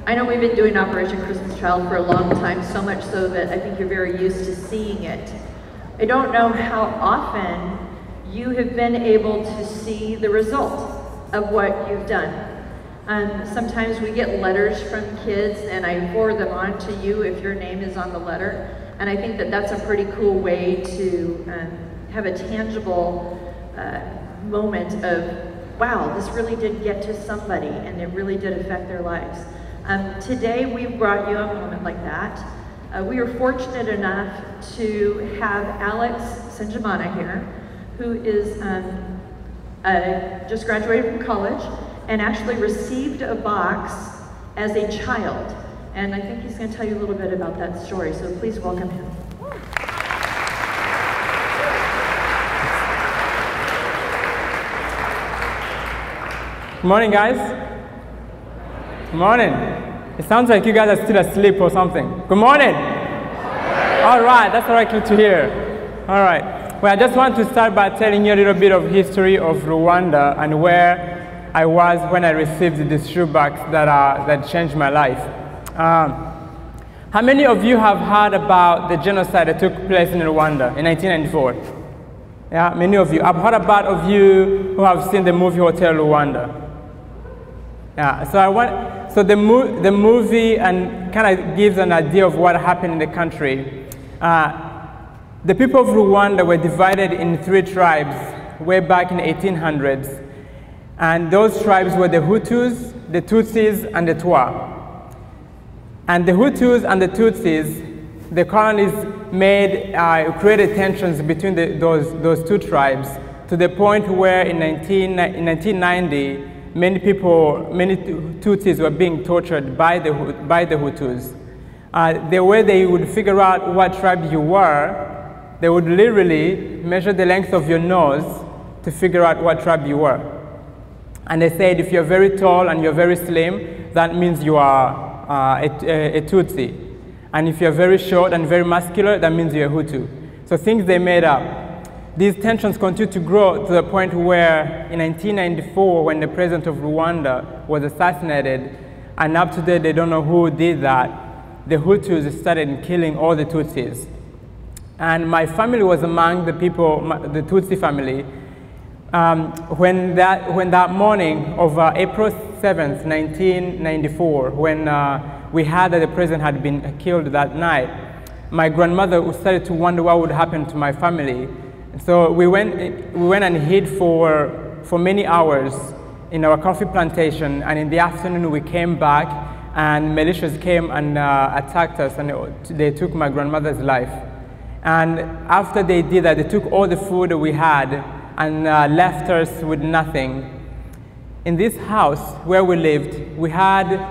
I know we've been doing Operation Christmas Child for a long time, so much so that I think you're very used to seeing it. I don't know how often you have been able to see the result of what you've done. Sometimes we get letters from kids and I forward them on to you if your name is on the letter. And I think that that's a pretty cool way to have a tangible moment of, wow, this really did get to somebody and it really did affect their lives. Today we've brought you a moment like that. We are fortunate enough to have Alex Sanjamana here, who is just graduated from college and actually received a box as a child. And I think he's going to tell you a little bit about that story, so please welcome him. Good morning, guys. Good morning. It sounds like you guys are still asleep or something. Good morning. All right, that's all right, good to hear. All right. Well, I just want to start by telling you a little bit of history of Rwanda and where I was when I received this shoebox that changed my life. How many of you have heard about the genocide that took place in Rwanda in 1994? Yeah, many of you. I've heard about of you who have seen the movie Hotel Rwanda. Yeah, so the movie and kind of gives an idea of what happened in the country. The people of Rwanda were divided in 3 tribes way back in the 1800s. And those tribes were the Hutus, the Tutsis, and the Twa. And the Hutus and the Tutsis, the colonies created tensions between those 2 tribes to the point where in 1990, many Tutsis were being tortured by the Hutus. The way they would figure out what tribe you were, they would literally measure the length of your nose to figure out what tribe you were. And they said if you're very tall and you're very slim, that means you are a Tutsi. And if you're very short and very muscular, that means you're a Hutu. So things they made up. These tensions continued to grow to the point where in 1994, when the president of Rwanda was assassinated, and up to date they don't know who did that, the Hutus started killing all the Tutsis. And my family was among the people, the Tutsi family, when that morning of April 7th, 1994, when we heard that the president had been killed that night, my grandmother started to wonder what would happen to my family. So we went and hid for many hours in our coffee plantation, and in the afternoon we came back and militias came and attacked us, and they took my grandmother's life. And after they did that, they took all the food we had and left us with nothing. In this house where we lived, we had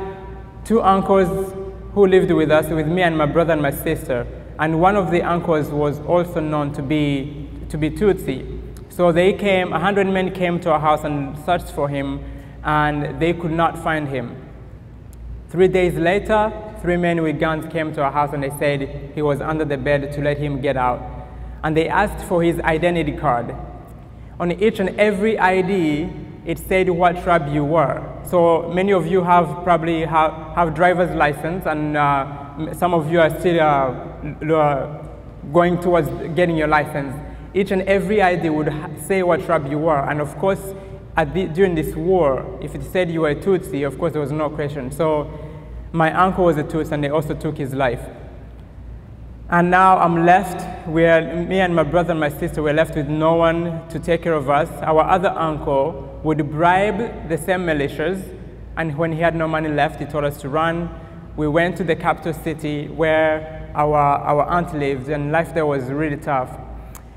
2 uncles who lived with us, with me and my brother and my sister. And one of the uncles was also known to be Tutsi. So they came, 100 men came to our house and searched for him, and they could not find him. 3 days later, 3 men with guns came to our house and they said he was under the bed to let him get out. And they asked for his identity card. On each and every ID, it said what tribe you were. So many of you probably have driver's license, and some of you are still going towards getting your license. Each and every ID would say what tribe you were. And of course, during this war, if it said you were a Tutsi, of course there was no question. So my uncle was a Tutsi, and they also took his life. And now I'm left, me and my brother and my sister were left with no one to take care of us. Our other uncle would bribe the same militias, and when he had no money left, he told us to run. We went to the capital city where our aunt lived, and life there was really tough.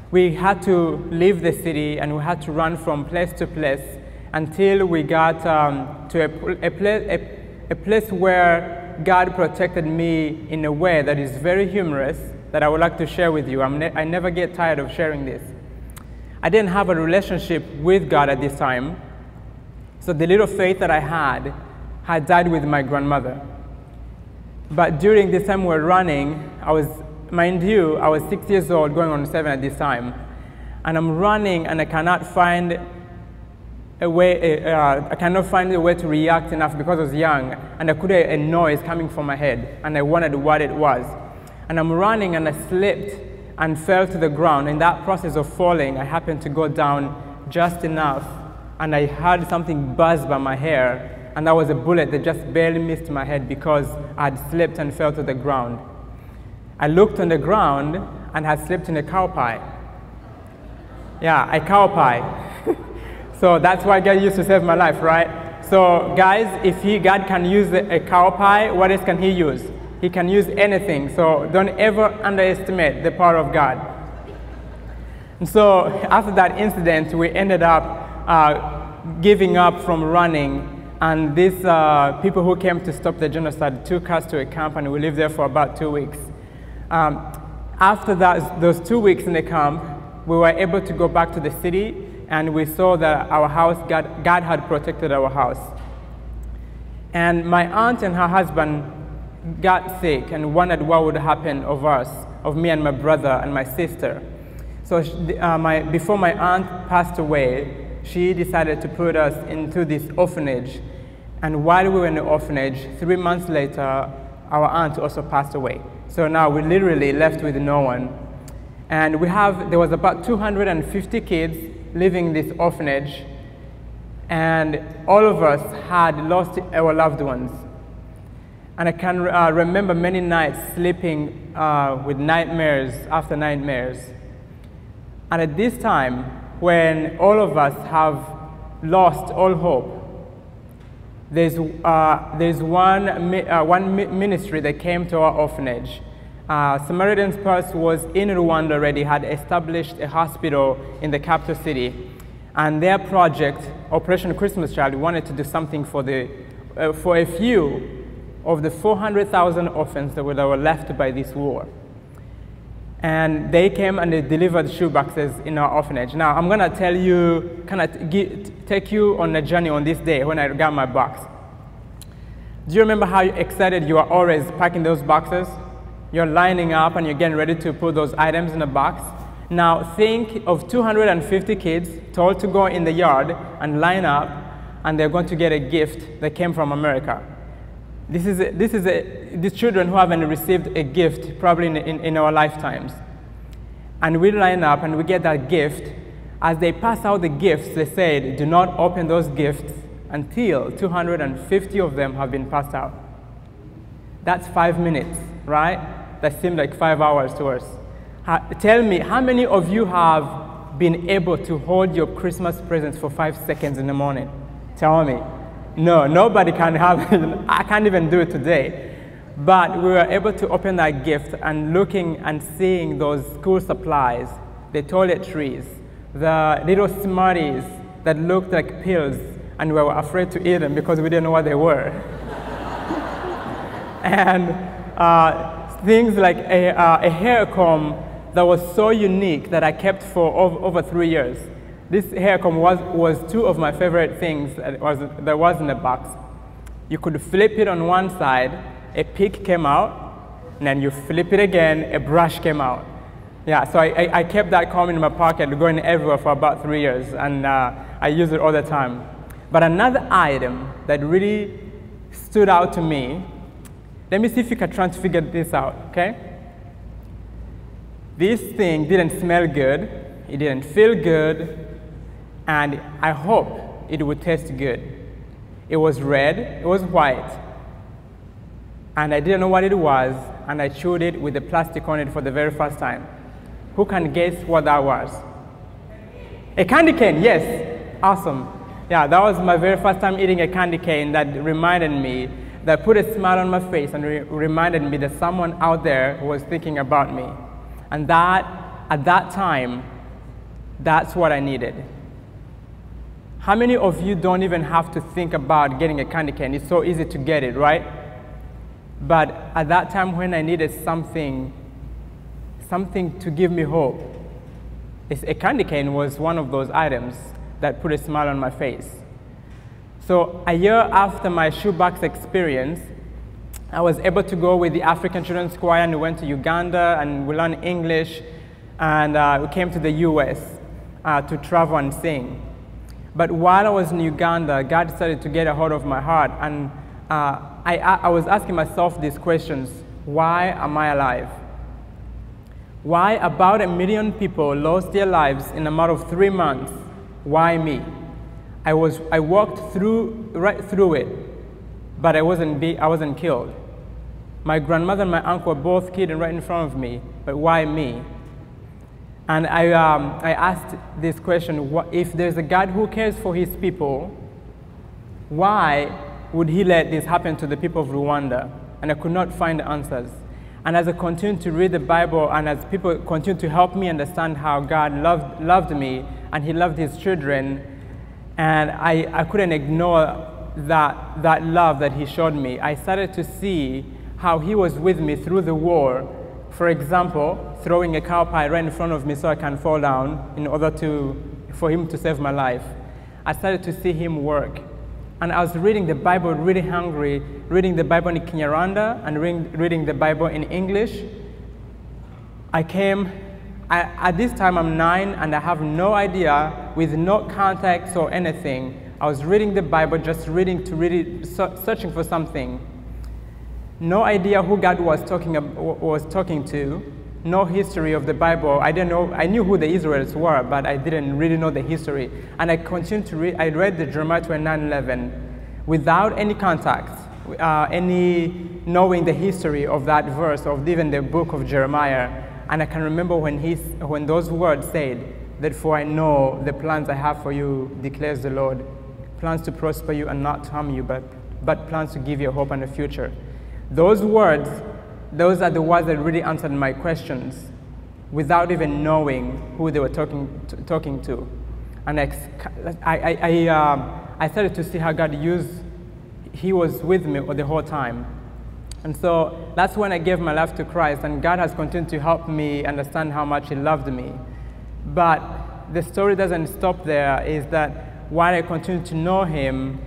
We had to leave the city, and we had to run from place to place until we got to a place where God protected me in a way that is very humorous that I would like to share with you. I never get tired of sharing this. I didn't have a relationship with God at this time, so the little faith that I had died with my grandmother. But during this time we were running, mind you, I was 6 years old, going on 7 at this time, and I'm running and I cannot find I cannot find a way to react enough because I was young, and I could hear a noise coming from my head, and I wondered what it was. And I'm running, and I slipped and fell to the ground. In that process of falling, I happened to go down just enough, and I heard something buzz by my hair, and that was a bullet that just barely missed my head because I had slipped and fell to the ground. I looked on the ground and had slipped in a cow pie. Yeah, a cow pie. So that's why God used to save my life, right? So guys, if God can use a cow pie, what else can he use? He can use anything. So don't ever underestimate the power of God. And so after that incident, we ended up giving up from running. And these people who came to stop the genocide took us to a camp, and we lived there for about 2 weeks. After those 2 weeks in the camp, we were able to go back to the city, and we saw that our house, God had protected our house. And my aunt and her husband got sick and wondered what would happen of us, of me and my brother and my sister. So before my aunt passed away, she decided to put us into this orphanage. And while we were in the orphanage, 3 months later, our aunt also passed away. So now we're literally left with no one. And there was about 250 kids living in this orphanage, and all of us had lost our loved ones. And I can remember many nights sleeping with nightmares after nightmares. And at this time, when all of us have lost all hope, there's one ministry that came to our orphanage. Samaritan's Purse was in Rwanda already, had established a hospital in the capital city, and their project, Operation Christmas Child, wanted to do something for a few of the 400,000 orphans that were left by this war. And they came and they delivered shoeboxes in our orphanage. Now, I'm going to tell you, take you on a journey on this day when I got my box. Do you remember how excited you are always packing those boxes? You're lining up and you're getting ready to put those items in a box. Now think of 250 kids told to go in the yard and line up, and they're going to get a gift that came from America. These children who haven't received a gift probably in our lifetimes. And we line up and we get that gift. As they pass out the gifts, they said, do not open those gifts until 250 of them have been passed out. That's 5 minutes, right? That seemed like 5 hours to us. Tell me, how many of you have been able to hold your Christmas presents for 5 seconds in the morning? Tell me. No, nobody can have it. I can't even do it today. But we were able to open that gift and looking and seeing those school supplies, the toiletries, the little Smarties that looked like pills, and we were afraid to eat them because we didn't know what they were. And things like a hair comb that was so unique that I kept for over 3 years. This hair comb was two of my favorite things that was in the box. You could flip it on one side, a pick came out, and then you flip it again, a brush came out. Yeah, so I kept that comb in my pocket, going everywhere for about 3 years, and I use it all the time. But another item that really stood out to me, let me see if you can try to figure this out, okay? This thing didn't smell good, it didn't feel good, and I hope it would taste good. It was red, it was white, and I didn't know what it was, and I chewed it with the plastic on it for the very first time. Who can guess what that was? A candy cane, yes, awesome. Yeah, that was my very first time eating a candy cane that reminded me, that put a smile on my face and reminded me that someone out there was thinking about me. And at that time, that's what I needed. How many of you don't even have to think about getting a candy cane? It's so easy to get it, right? But at that time when I needed something to give me hope, a candy cane was one of those items that put a smile on my face. So a year after my shoebox experience, I was able to go with the African Children's Choir, and we went to Uganda and we learned English, and we came to the US to travel and sing. But while I was in Uganda, God started to get a hold of my heart, and I was asking myself these questions. Why am I alive? Why about 1 million people lost their lives in a matter of 3 months? Why me? I walked right through it, but I wasn't killed. My grandmother and my uncle were both killed right in front of me, but why me? And I asked this question: if there's a God who cares for his people, why would he let this happen to the people of Rwanda? And I could not find the answers. And as I continued to read the Bible, and as people continued to help me understand how God loved me and he loved his children, and I couldn't ignore that love that he showed me, I started to see how he was with me through the war. For example, throwing a cow pie right in front of me so I can fall down in order for him to save my life. I started to see him work. And I was reading the Bible really hungry, reading the Bible in Kinyarwanda and reading the Bible in English. At this time I'm 9 and I have no idea, with no context or anything. I was reading the Bible, just searching for something. No idea who God was talking to, no history of the Bible. I knew who the Israelites were, but I didn't really know the history. And I continued to read. I read the Jeremiah 29:11 without any context, any knowing the history of that verse, of even the book of Jeremiah. And I can remember when those words said, that for I know the plans I have for you, declares the Lord, plans to prosper you and not to harm you, but plans to give you a hope and a future. Those words, those are the words that really answered my questions without even knowing who they were talking to. And I started to see how God he was with me the whole time. And so that's when I gave my life to Christ, and God has continued to help me understand how much he loved me. But the story doesn't stop there, is that while I continued to know him,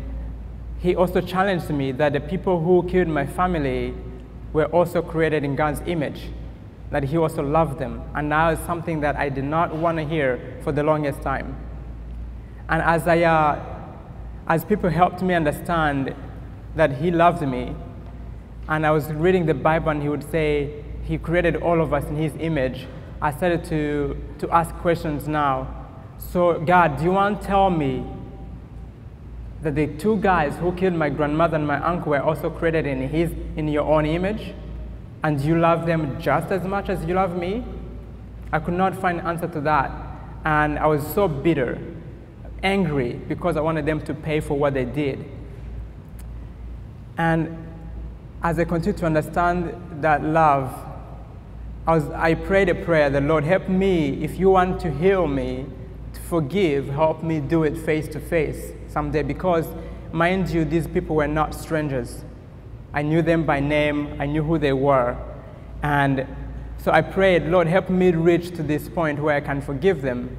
he also challenged me that the people who killed my family were also created in God's image, that he also loved them. And now it's something that I did not want to hear for the longest time. And as people helped me understand that he loved me, and I was reading the Bible and he would say he created all of us in his image, I started to ask questions now. So God, do you want to tell me that the 2 guys who killed my grandmother and my uncle were also created in your own image? And you love them just as much as you love me? I could not find an answer to that. And I was so bitter, angry, because I wanted them to pay for what they did. And as I continued to understand that love, I prayed a prayer, the Lord, help me, if you want to heal me, to forgive, help me do it face to face someday, because mind you, these people were not strangers. I knew them by name, I knew who they were. And so I prayed, Lord, help me reach to this point where I can forgive them.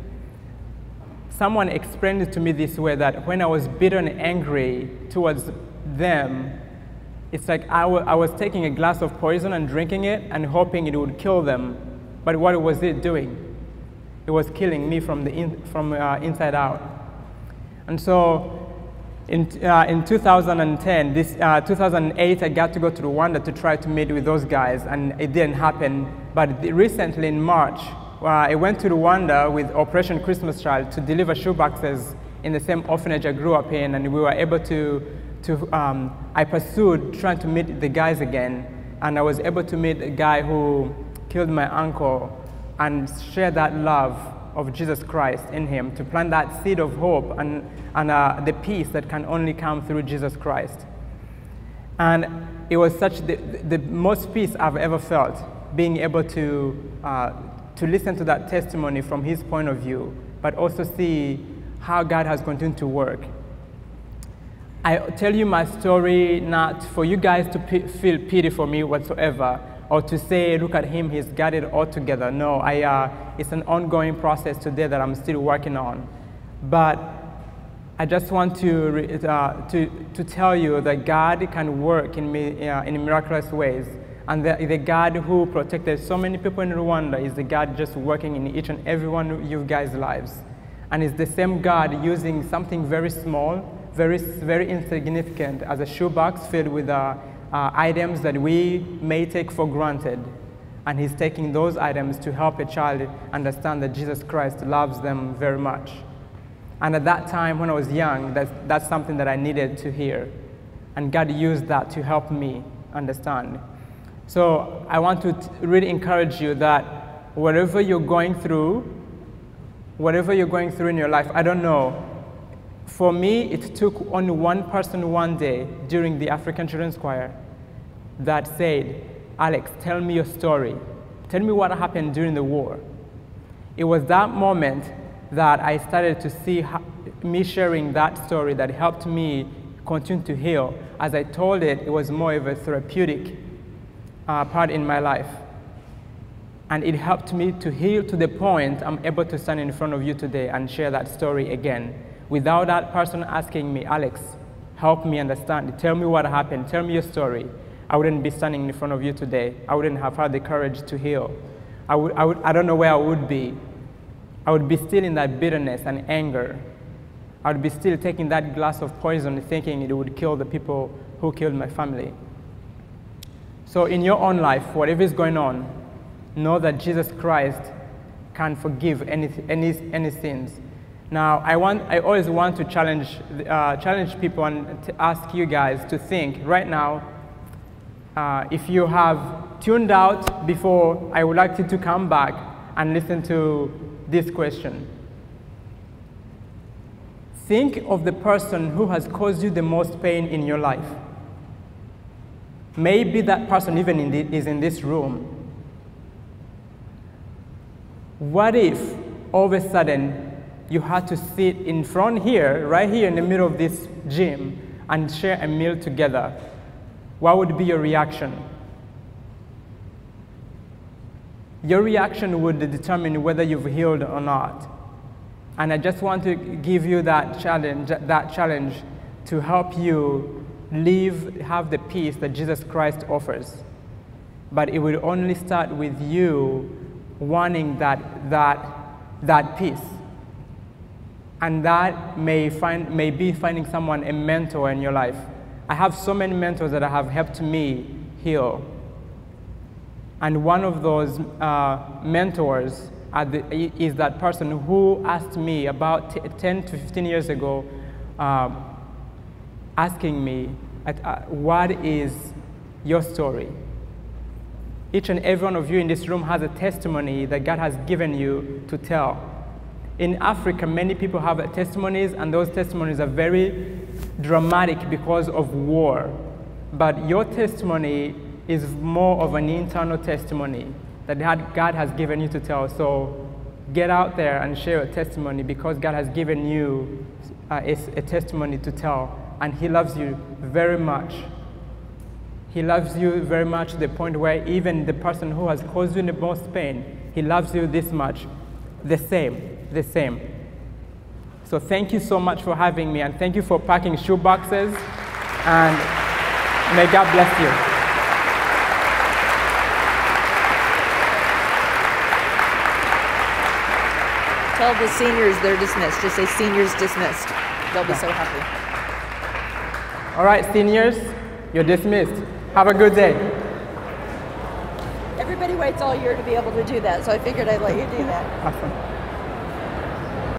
Someone explained it to me this way, that when I was bitter and angry towards them, it's like I was taking a glass of poison and drinking it and hoping it would kill them. But what was it doing? It was killing me from inside out. And so in 2010, 2008, I got to go to Rwanda to try to meet with those guys, and it didn't happen. But recently in March, I went to Rwanda with Operation Christmas Child to deliver shoeboxes in the same orphanage I grew up in, and we were able I pursued trying to meet the guys again, and I was able to meet a guy who killed my uncle and share that love of Jesus Christ in him, to plant that seed of hope and the peace that can only come through Jesus Christ. And it was such the most peace I've ever felt, being able to listen to that testimony from his point of view, but also see how God has continued to work. I tell you my story not for you guys to feel pity for me whatsoever, or to say, look at him, he's got it all together. No, it's an ongoing process today that I'm still working on. But I just want to tell you that God can work in miraculous ways. And the God who protected so many people in Rwanda is the God just working in each and every one of you guys' lives. And it's the same God using something very small, very insignificant as a shoebox filled with items that we may take for granted. And he's taking those items to help a child understand that Jesus Christ loves them very much. And at that time, when I was young, that's something that I needed to hear. And God used that to help me understand. So I want to really encourage you that whatever you're going through in your life, I don't know. For me, it took only one person one day during the African Children's Choir that said, Alex, tell me your story. Tell me what happened during the war. It was that moment that I started to see me sharing that story that helped me continue to heal. As I told it, it was more of a therapeutic part in my life. And it helped me to heal to the point I'm able to stand in front of you today and share that story again. Without that person asking me, Alex, help me understand, tell me what happened, tell me your story, I wouldn't be standing in front of you today. I wouldn't have had the courage to heal. I don't know where I would be. I would be still in that bitterness and anger. I would be still taking that glass of poison thinking it would kill the people who killed my family. So in your own life, whatever is going on, know that Jesus Christ can forgive any sins. Now, I always want to challenge people and to ask you guys to think right now. If you have tuned out before, I would like you to come back and listen to this question. Think of the person who has caused you the most pain in your life. Maybe that person even is in this room. What if all of a sudden you had to sit in front here, right here in the middle of this gym, and share a meal together? What would be your reaction? Your reaction would determine whether you've healed or not. And I just want to give you that challenge to help you have the peace that Jesus Christ offers. But it will only start with you wanting that peace. And that may be finding someone, a mentor in your life. I have so many mentors that have helped me heal. And one of those mentors is that person who asked me about 10 to 15 years ago, asking me, what is your story? Each and every one of you in this room has a testimony that God has given you to tell. In Africa, many people have testimonies, and those testimonies are very dramatic because of war. But your testimony is more of an internal testimony that God has given you to tell. So get out there and share your testimony, because God has given you a testimony to tell, and He loves you very much. He loves you very much to the point where even the person who has caused you the most pain, He loves you this much, the same. So thank you so much for having me, and thank you for packing shoe boxes, and may God bless you. Tell the seniors they're dismissed. Just say seniors dismissed. They'll be so happy. All right, seniors, you're dismissed. Have a good day. Everybody waits all year to be able to do that, so I figured I'd let you do that. Awesome.